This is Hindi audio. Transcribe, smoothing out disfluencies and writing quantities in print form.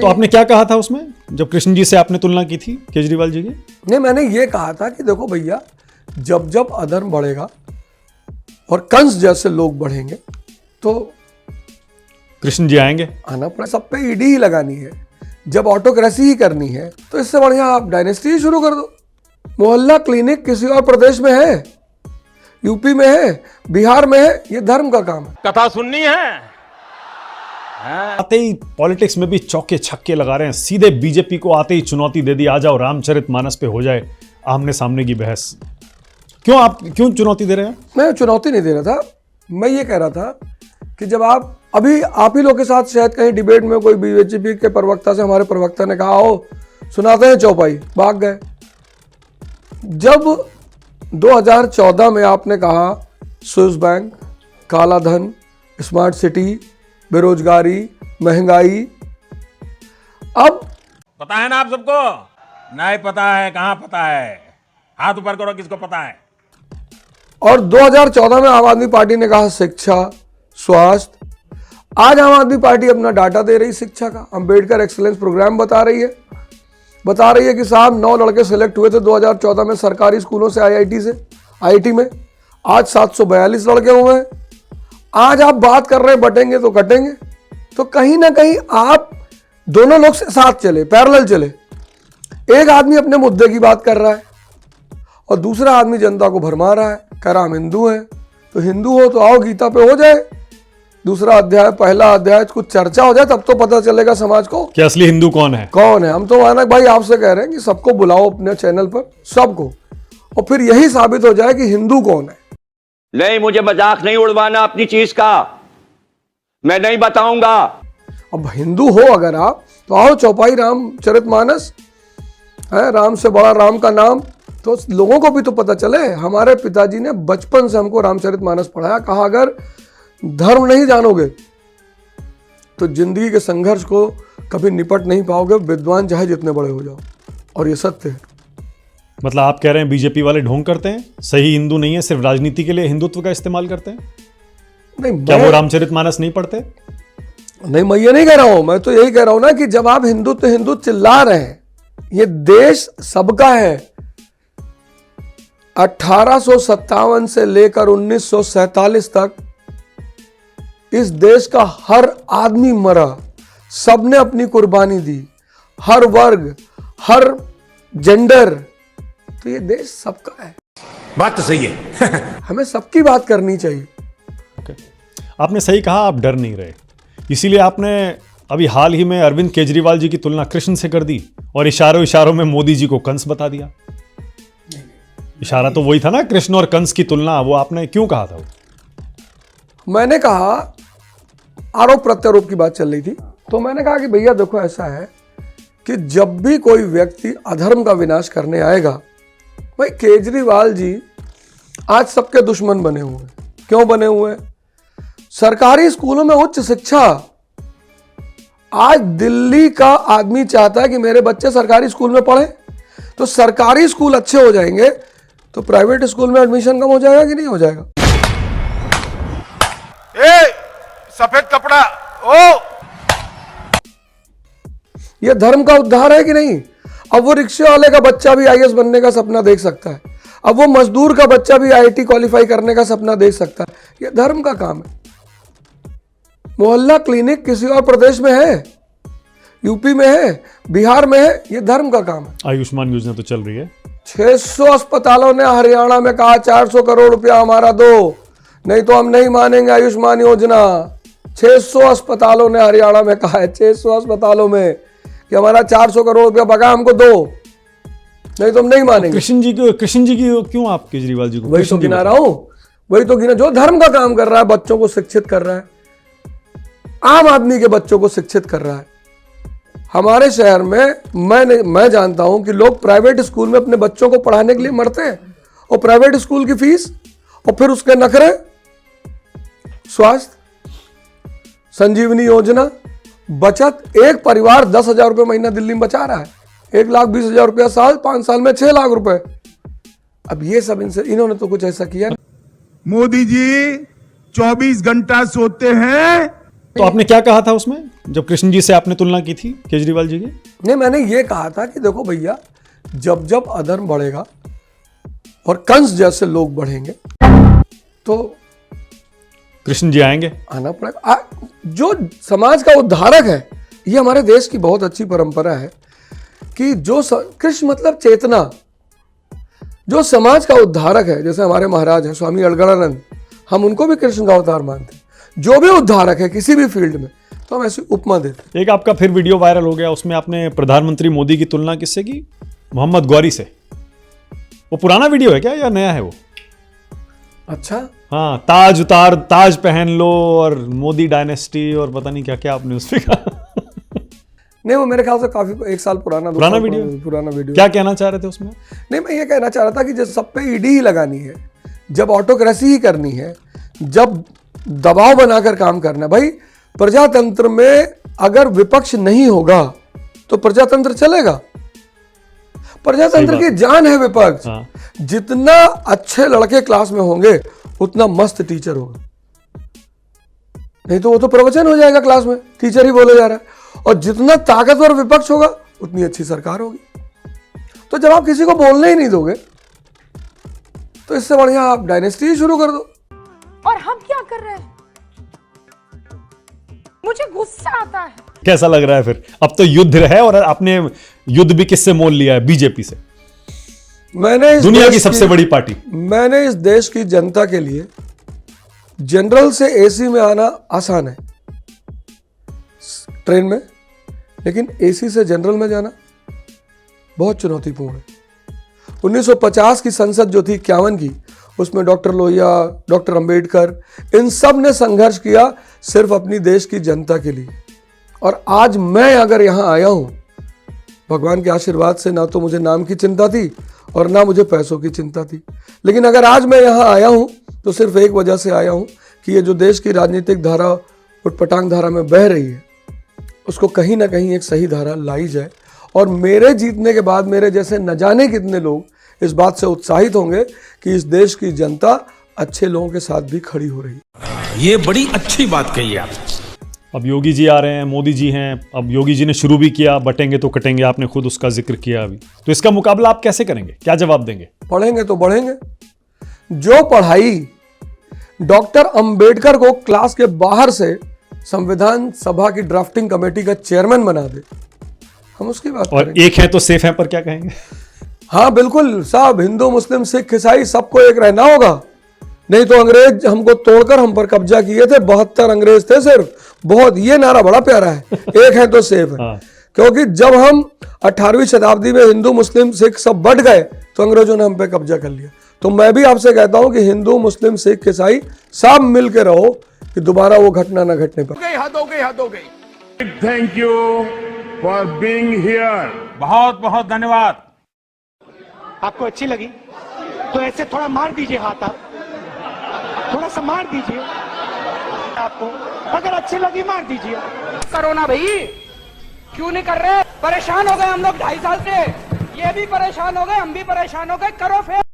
तो आपने क्या कहा था उसमें जब कृष्ण जी से आपने तुलना की थी केजरीवाल जी की? नहीं, मैंने ये कहा था कि देखो भैया, जब जब अधर्म बढ़ेगा और कंस जैसे लोग बढ़ेंगे तो कृष्ण जी आएंगे। आना पड़ा, सब पे ईडी ही लगानी है। जब ऑटोक्रेसी ही करनी है तो इससे बढ़िया आप डायनेस्टी ही शुरू कर दो। मोहल्ला क्लिनिक किसी और प्रदेश में है, यूपी में है, बिहार में है, ये धर्म का काम है। कथा सुननी है। आते ही पॉलिटिक्स में भी चौके छक्के लगा रहे हैं। सीधे बीजेपी को आते ही चुनौती दे दी, आ जाओ रामचरितमानस पे हो जाए आमने सामने की बहस। आप क्यों चुनौती दे रहे हैं? मैं चुनौती नहीं दे रहा था, मैं ये कह रहा था कि जब आप ही लोग के साथ शायद कहीं डिबेट में कोई बीजेपी के प्रवक्ता से हमारे प्रवक्ता ने कहा हो सुनाते हैं चौपाई, भाग गए। जब 2014 में आपने कहा स्विस बैंक, काला धन, स्मार्ट सिटी, बेरोजगारी, महंगाई, अब पता है ना आप सबको? नहीं पता है? कहां पता है? हाथ ऊपर करो, किसको पता है? और 2014 में आम आदमी पार्टी ने कहा शिक्षा, स्वास्थ्य। आज आम आदमी पार्टी अपना डाटा दे रही शिक्षा का, अंबेडकर एक्सीलेंस प्रोग्राम बता रही है कि साहब 9 लड़के सिलेक्ट हुए थे 2014 में सरकारी स्कूलों से आईआईटी में, आज 742 लड़के हुए हैं। आज आप बात कर रहे हैं बटेंगे तो कटेंगे, तो कहीं ना कहीं आप दोनों लोग से साथ चले, पैरेलल चले। एक आदमी अपने मुद्दे की बात कर रहा है और दूसरा आदमी जनता को भरमा रहा है, कह रहा हम हिंदू हैं, तो हिंदू हो तो आओ गीता पे हो जाए, दूसरा अध्याय, पहला अध्याय, कुछ चर्चा हो जाए, तब तो पता चलेगा समाज को कि असली हिंदू कौन है। हम तो मानक भाई आपसे कह रहे हैं कि सबको बुलाओ अपने चैनल पर, सबको, और फिर यही साबित हो जाए कि हिंदू कौन है। नहीं, मुझे मजाक नहीं उड़वाना अपनी चीज का, मैं नहीं बताऊंगा। अब हिंदू हो अगर आप तो आओ चौपाई रामचरितमानस है, राम से बड़ा राम का नाम, तो लोगों को भी तो पता चले। हमारे पिताजी ने बचपन से हमको रामचरितमानस पढ़ाया, कहा अगर धर्म नहीं जानोगे तो जिंदगी के संघर्ष को कभी निपट नहीं पाओगे, विद्वान चाहे जितने बड़े हो जाओ, और ये सत्य है। मतलब आप कह रहे हैं बीजेपी वाले ढोंग करते हैं, सही हिंदू नहीं है, सिर्फ राजनीति के लिए हिंदुत्व का इस्तेमाल करते हैं? नहीं, क्या वो रामचरितमानस नहीं पढ़ते? नहीं, मैं ये नहीं कह रहा हूं, मैं तो यही कह रहा हूं ना कि जब आप हिंदू चिल्ला रहे हैं, ये देश सबका है। 1857 से लेकर 1947 तक इस देश का हर आदमी मरा, सबने अपनी कुर्बानी दी, हर वर्ग, हर जेंडर, तो ये देश सबका है। बात तो सही है। हमें सबकी बात करनी चाहिए। आपने सही कहा, आप डर नहीं रहे, इसीलिए आपने अभी हाल ही में अरविंद केजरीवाल जी की तुलना कृष्ण से कर दी और इशारों में मोदी जी को कंस बता दिया। इशारा तो वही था ना, कृष्ण और कंस की तुलना, वो आपने क्यों कहा था? मैंने कहा, आरोप प्रत्यारोप की बात चल रही थी, तो मैंने कहा कि भैया देखो ऐसा है कि जब भी कोई व्यक्ति अधर्म का विनाश करने आएगा, भाई केजरीवाल जी आज सबके दुश्मन बने हुए हैं। क्यों बने हुए हैं? सरकारी स्कूलों में उच्च शिक्षा, आज दिल्ली का आदमी चाहता है कि मेरे बच्चे सरकारी स्कूल में पढ़े, तो सरकारी स्कूल अच्छे हो जाएंगे तो प्राइवेट स्कूल में एडमिशन कम हो जाएगा कि नहीं हो जाएगा? सफेद कपड़ा, ओ यह धर्म का उद्धार है कि नहीं? अब वो रिक्शे वाले का बच्चा भी आईएएस बनने का सपना देख सकता है, अब वो मजदूर का बच्चा भी आईआईटी क्वालिफाई करने का सपना देख सकता है। यह धर्म का काम है। मोहल्ला क्लिनिक किसी और प्रदेश में है, यूपी में है, बिहार में है, यह धर्म का काम है। आयुष्मान योजना तो चल रही है। 600 अस्पतालों ने हरियाणा में कहा 400 करोड़ रुपया हमारा दो, नहीं तो हम नहीं मानेंगे आयुष्मान योजना। 600 अस्पतालों ने हरियाणा में कहा है, 600 अस्पतालों में, कि हमारा 400 करोड़ रुपया बका हमको दो, नहीं तो हम नहीं मानेंगे। कृष्ण जी की क्यों आप केजरीवाल जी को? वही तो गिना रहा हूं, वही तो गिना, जो धर्म का काम कर रहा है, बच्चों को शिक्षित कर रहा है, आम आदमी के बच्चों को शिक्षित कर रहा है। हमारे शहर में मैं जानता हूं कि लोग प्राइवेट स्कूल में अपने बच्चों को पढ़ाने के लिए मरते हैं, और प्राइवेट स्कूल की फीस और फिर उसके नखरे, स्वास्थ्य, संजीवनी योजना, बचत, एक परिवार 10,000 रुपये महीना दिल्ली में बचा रहा है, 1,20,000 रुपया साल, 5 साल में 6 लाख रुपए। अब ये सब इन्होंने तो कुछ ऐसा किया। मोदी जी 24 घंटा सोते हैं तो आपने क्या कहा था उसमें जब कृष्ण जी से आपने तुलना की थी केजरीवाल जी की? नहीं, मैंने ये कहा था कि देखो भैया, जब जब अधर्म बढ़ेगा और कंस जैसे लोग बढ़ेंगे तो कृष्ण जी आएंगे। आना पड़ेगा। जो समाज का उद्धारक है, ये हमारे देश की बहुत अच्छी परंपरा है कि जो कृष्ण मतलब चेतना, जो समाज का उद्धारक है, जैसे हमारे महाराज हैं स्वामी अड़गड़ानंद, हम उनको भी कृष्ण का अवतार मानते हैं। जो भी उद्धारक है किसी भी फील्ड में, तो हम ऐसी उपमा देते हैं। एक आपका फिर वीडियो वायरल हो गया, उसमें आपने प्रधानमंत्री मोदी की तुलना किससे की? मोहम्मद गौरी से। वो पुराना वीडियो है क्या या नया है वो? अच्छा, हाँ, ताज उतार, ताज पहन लो और मोदी डायनेस्टी और पता नहीं क्या क्या आपने उस पर कहा। नहीं, वो मेरे ख्याल से काफी 1 साल पुराना, 2 साल पुराना वीडियो। क्या कहना चाह रहे थे उसमें? नहीं, मैं ये कहना चाह रहा था कि जब सब पे ईडी ही लगानी है, जब ऑटोक्रेसी ही करनी है, जब दबाव बनाकर काम करना है, भाई प्रजातंत्र में अगर विपक्ष नहीं होगा तो प्रजातंत्र चलेगा? प्रजातंत्र की जान है विपक्ष। हाँ। जितना अच्छे लड़के क्लास में होंगे उतना मस्त टीचर होगा, नहीं तो वो तो प्रवचन हो जाएगा क्लास में, टीचर ही बोले जा रहा है। और जितना ताकतवर विपक्ष होगा उतनी अच्छी सरकार होगी। तो जब आप किसी को बोलने ही नहीं दोगे तो इससे बढ़िया आप डायनेस्टी ही शुरू कर दो। और हम क्या कर रहे हैं? मुझे गुस्सा आता है। कैसा लग रहा है फिर? अब तो युद्ध है और आपने युद्ध भी किससे मोल लिया है? बीजेपी से, मैंने इस दुनिया देश की सबसे बड़ी पार्टी। मैंने इस देश की जनता के लिए जनरल से एसी में आना आसान है ट्रेन में, लेकिन एसी से जनरल में जाना बहुत चुनौतीपूर्ण है। 1950 की संसद जो थी 51 की, उसमें डॉक्टर लोहिया, डॉक्टर अंबेडकर, इन सब ने संघर्ष किया सिर्फ अपनी देश की जनता के लिए। और आज मैं अगर यहां आया हूं, भगवान के आशीर्वाद से, ना तो मुझे नाम की चिंता थी और ना मुझे पैसों की चिंता थी, लेकिन अगर आज मैं यहां आया हूं तो सिर्फ एक वजह से आया हूं कि ये जो देश की राजनीतिक धारा उटपटांग धारा में बह रही है, उसको कहीं ना कहीं एक सही धारा लाई जाए। और मेरे जीतने के बाद मेरे जैसे न जाने कितने लोग इस बात से उत्साहित होंगे कि इस देश की जनता अच्छे लोगों के साथ भी खड़ी हो रही है। ये बड़ी अच्छी बात कही आप। अब योगी जी आ रहे हैं, मोदी जी हैं, अब योगी जी ने शुरू भी किया, बटेंगे तो कटेंगे, आपने खुद उसका जिक्र किया अभी। तो इसका मुकाबला आप कैसे करेंगे? क्या जवाब देंगे? पढ़ेंगे तो बढ़ेंगे। जो पढ़ाई डॉक्टर अंबेडकर को क्लास के बाहर से संविधान सभा की ड्राफ्टिंग कमेटी का चेयरमैन बना दे, हम उसकी बात और करेंगे। एक है तो सेफ है पर क्या कहेंगे? हाँ बिल्कुल साहब, हिंदू मुस्लिम सिख ईसाई सबको एक रहना होगा, नहीं तो अंग्रेज हमको तोड़कर हम पर कब्जा किए थे। 72 अंग्रेज थे सिर्फ। बहुत, ये नारा बड़ा प्यारा है, एक है तो सेफ है। हाँ। क्योंकि जब हम 18वीं शताब्दी में हिंदू मुस्लिम सिख सब बढ़ गए तो अंग्रेजों ने हम पे कब्जा कर लिया। तो मैं भी आपसे कहता हूं कि हिंदू मुस्लिम सिख ईसाई सब मिल के रहो कि दोबारा वो घटना ना घटने पर। Thank you for being here. बहुत बहुत धन्यवाद। आपको अच्छी लगी तो ऐसे थोड़ा मार दीजिए हाथ, आप थोड़ा सा मार दीजिए। आपको अगर अच्छी लगी मार दीजिए। करो ना भाई, क्यों नहीं कर रहे? परेशान हो गए हम लोग 2.5 साल से, ये भी परेशान हो गए, हम भी परेशान हो गए। करो फिर।